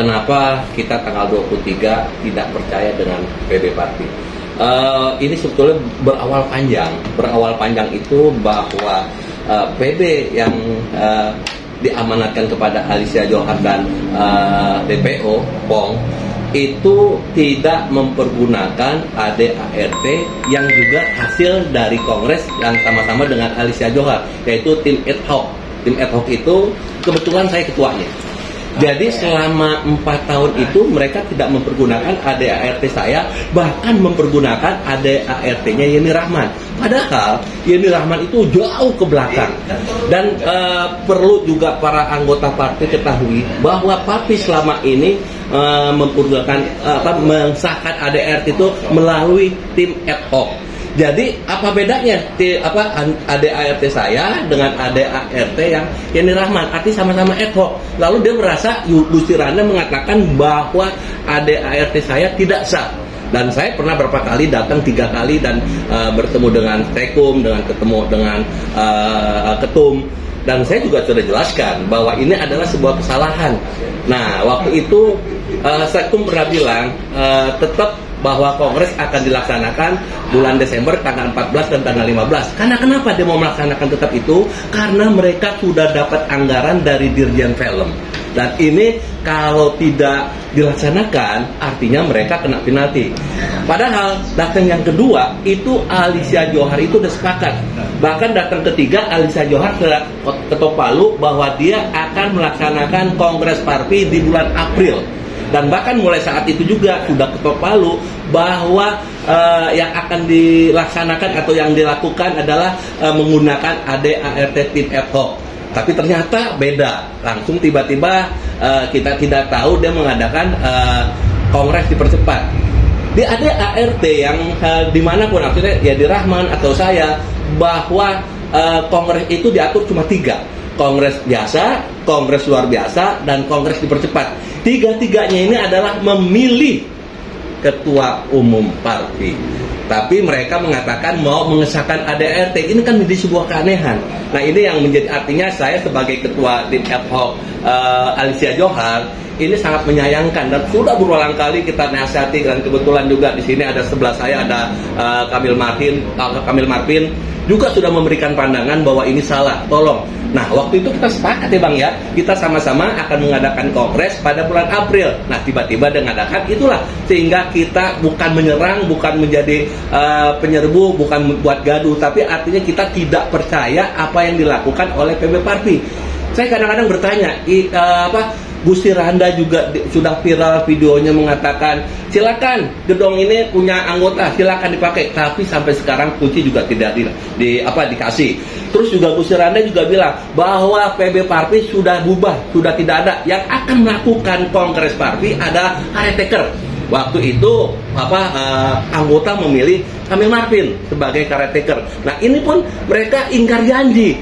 kenapa kita tanggal 23 tidak percaya dengan PB Party. Ini sebetulnya berawal panjang itu bahwa PB yang diamanatkan kepada Alicia Johar dan DPO PONG itu tidak mempergunakan ADART yang juga hasil dari kongres yang sama-sama dengan Alicia Johar, yaitu tim ad hoc. Tim ad hoc itu kebetulan saya ketuanya. Jadi selama 4 tahun itu mereka tidak mempergunakan ADART saya, bahkan mempergunakan ADART-nya Yeni Rahman. Padahal Yeni Rahman itu jauh ke belakang. Dan perlu juga para anggota partai ketahui bahwa partai selama ini mempergunakan mensahkan ADART itu melalui tim ad hoc. Jadi apa bedanya ADART saya dengan ADART yang Yeni Rahman? Artinya sama-sama ad hoc. Lalu dia merasa Gusti Randa mengatakan bahwa ADART saya tidak sah. Dan saya pernah berapa kali datang 3 kali dan bertemu dengan Tekum, ketemu dengan Ketum. Dan saya juga sudah jelaskan bahwa ini adalah sebuah kesalahan. Nah, waktu itu Sekum pernah bilang tetap bahwa kongres akan dilaksanakan bulan Desember tanggal 14 dan tanggal 15. Karena kenapa dia mau melaksanakan tetap itu? Karena mereka sudah dapat anggaran dari Dirjen Film. Dan ini kalau tidak dilaksanakan artinya mereka kena penalti. Padahal datang yang kedua itu Alicia Johar itu udah sepakat. Bahkan datang ketiga Alicia Johar ketok palu bahwa dia akan melaksanakan kongres Parpi di bulan April. Dan bahkan mulai saat itu juga sudah ketok palu bahwa yang akan dilaksanakan atau yang dilakukan adalah menggunakan ADART tim ad hoc. Tapi ternyata beda. Langsung tiba-tiba kita tidak tahu dia mengadakan kongres dipercepat. Di ADART yang dimanapun, maksudnya ya di Rahman atau saya, bahwa kongres itu diatur cuma 3. Kongres biasa, kongres luar biasa, dan kongres dipercepat. 3-tiganya ini adalah memilih ketua umum partai. Tapi mereka mengatakan mau mengesahkan ADART. Ini kan menjadi sebuah keanehan. Nah, ini yang menjadi artinya saya sebagai ketua tim ad hoc Alicia Johar ini sangat menyayangkan, dan sudah berulang kali kita nasihati. Dan kebetulan juga di sini ada sebelah saya ada Kamil Martin juga sudah memberikan pandangan bahwa ini salah. Tolong. Nah, waktu itu kita sepakat ya Bang ya, kita sama-sama akan mengadakan kongres pada bulan April. Nah, tiba-tiba dia mengadakan itulah, sehingga kita bukan menyerang, bukan menjadi penyerbu, bukan membuat gaduh, tapi artinya kita tidak percaya apa yang dilakukan oleh PB Parpi. Saya kadang-kadang bertanya, Gusti Randa juga sudah viral videonya mengatakan silakan gedung ini punya anggota, silakan dipakai, tapi sampai sekarang kunci juga tidak dikasih. Terus juga Gusti Randa juga bilang bahwa PB Parpi sudah bubar, sudah tidak ada. Yang akan melakukan kongres Parpi ada caretaker. Waktu itu anggota memilih Kamil Martin sebagai caretaker. Nah, ini pun mereka ingkar janji.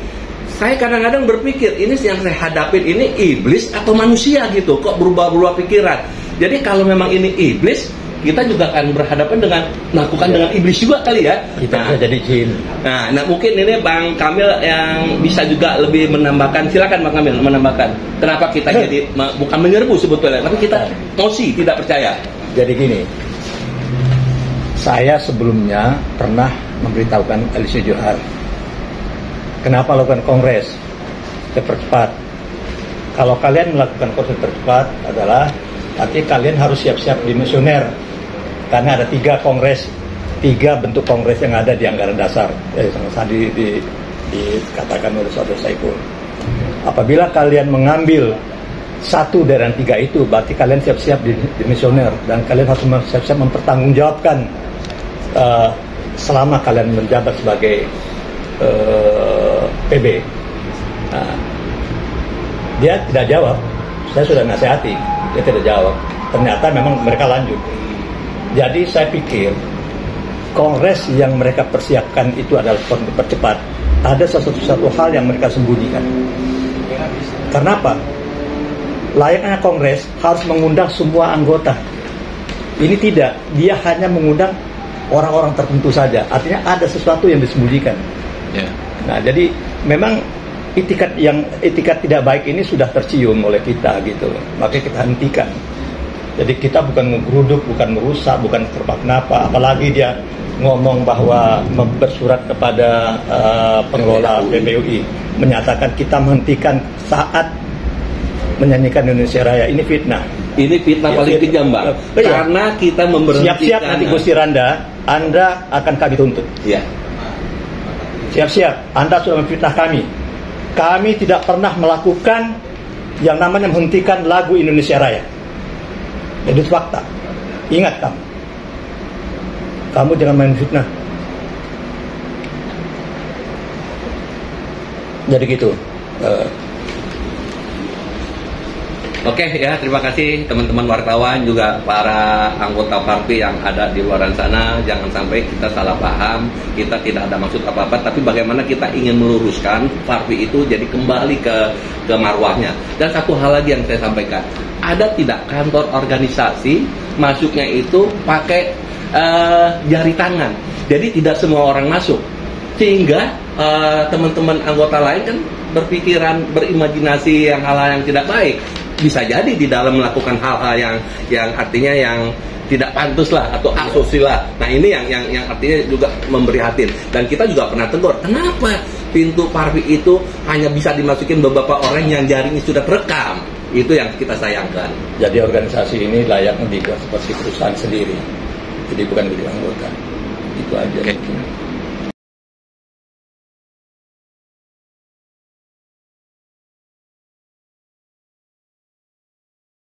Saya kadang-kadang berpikir, ini yang saya hadapin ini iblis atau manusia gitu, kok berubah-ubah pikiran. Jadi kalau memang ini iblis, kita juga akan berhadapan dengan melakukan dengan iblis juga kali ya. Kita bisa jadi jin. Nah, mungkin ini Bang Kamil yang bisa juga lebih menambahkan. Silakan Bang Kamil menambahkan. Kenapa kita jadi bukan menyerbu sebetulnya, tapi kita emosi, tidak percaya. Jadi gini, saya sebelumnya pernah memberitahukan Alicia Johar, kenapa lakukan kongres dipercepat? Kalau kalian melakukan kongres tercepat adalah artinya kalian harus siap-siap dimisioner, karena ada 3 kongres, 3 bentuk kongres yang ada di anggaran dasar. Tadi dikatakan oleh Saudara Saiful. Apabila kalian mengambil satu dari 3 itu, berarti kalian siap-siap dimisioner, dan kalian harus siap-siap mempertanggungjawabkan selama kalian menjabat sebagai PB. Nah, dia tidak jawab. Saya sudah nasihati, dia tidak jawab. Ternyata memang mereka lanjut. Jadi saya pikir kongres yang mereka persiapkan itu adalah kongres percepat. Ada satu hal yang mereka sembunyikan. Karena apa? Layaknya kongres harus mengundang semua anggota. Ini tidak, dia hanya mengundang orang-orang tertentu saja. Artinya ada sesuatu yang disembunyikan. Yeah. Nah, jadi memang itikat tidak baik ini sudah tercium oleh kita gitu. Makanya kita hentikan. Jadi kita bukan menggeruduk, bukan merusak, bukan kenapa. Apalagi dia ngomong bahwa bersurat kepada pengelola PPUI menyatakan kita menghentikan saat menyanyikan Indonesia Raya. Ini fitnah. Ini fitnah Ya, paling kejam, Bang. Karena kita memberhentikan. Siap-siap nanti Gusti Randa, Anda akan kami tuntut. Iya. Siap-siap, Anda sudah memfitnah kami. Kami tidak pernah melakukan yang namanya menghentikan lagu Indonesia Raya. Itu fakta. Ingat kamu. Kamu jangan main fitnah. Jadi gitu. Oke ya, terima kasih teman-teman wartawan, juga para anggota partai yang ada di luar sana. Jangan sampai kita salah paham, kita tidak ada maksud apa-apa, tapi bagaimana kita ingin meluruskan partai itu jadi kembali ke marwahnya. Dan satu hal lagi yang saya sampaikan, ada tidak kantor organisasi masuknya itu pakai jari tangan, jadi tidak semua orang masuk, sehingga teman-teman anggota lain kan berpikiran, berimajinasi hal-hal yang tidak baik, bisa jadi di dalam melakukan hal-hal yang artinya yang tidak pantas lah atau asusila. Nah ini yang artinya juga memprihatin, dan kita juga pernah tegur, kenapa pintu parvi itu hanya bisa dimasukin beberapa orang yang jaringnya sudah terekam. Itu yang kita sayangkan. Jadi organisasi ini layaknya dibuat seperti perusahaan sendiri, jadi bukan milik anggota. Itu aja. Okay.